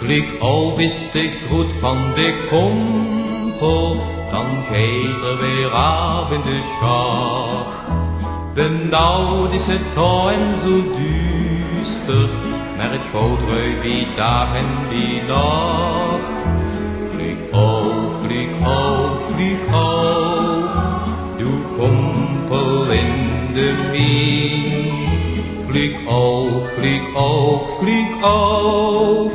Vlieg auf is de groet van de kompel, dan gaat er weer af in de schach. Benauwd is het al en zo duister, maar het goud ruikt wie dag en wie nacht. Vlieg auf, vlieg auf, vlieg auf, du kompel in de wien. Vlieg auf, vlieg auf, vlieg auf,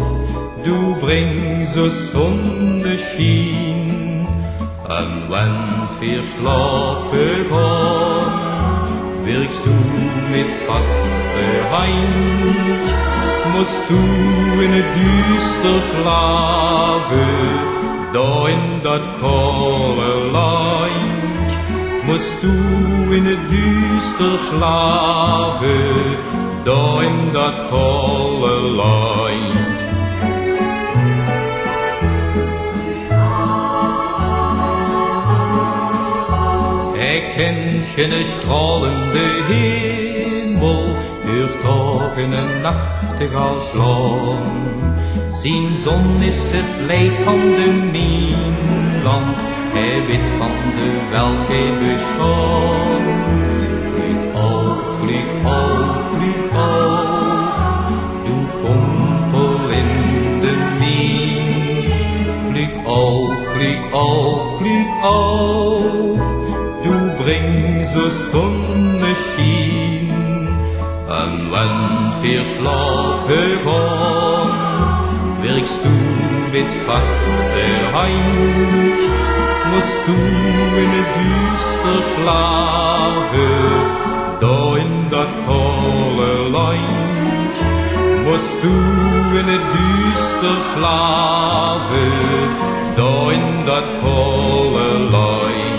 du bringst so Sonnenschein. Und wenn wir schlafen gehen, wirkst du mit faster Hand, musst du in het duister schlafen, da in dat kalle land. Musst du in het duister schlafen, da in dat kalle land. Kent geen stralende hemel, hört Tag en nachtegaal slaan. Zijn zon is het lijf van de Mienland, hij weet van de wel geen bestaan. Vlieg auf, vlieg auf, vlieg auf, du kompel in de Wien. Vlieg auf, vlieg auf, vlieg auf, du bringst so Sonnenschein. Und wenn wir schlafen gehen, wirkst du mit faster Hand, musst du in het duister schlafen, da in dat kalle land. Musst du in het duister schlafen, da in dat kalle land.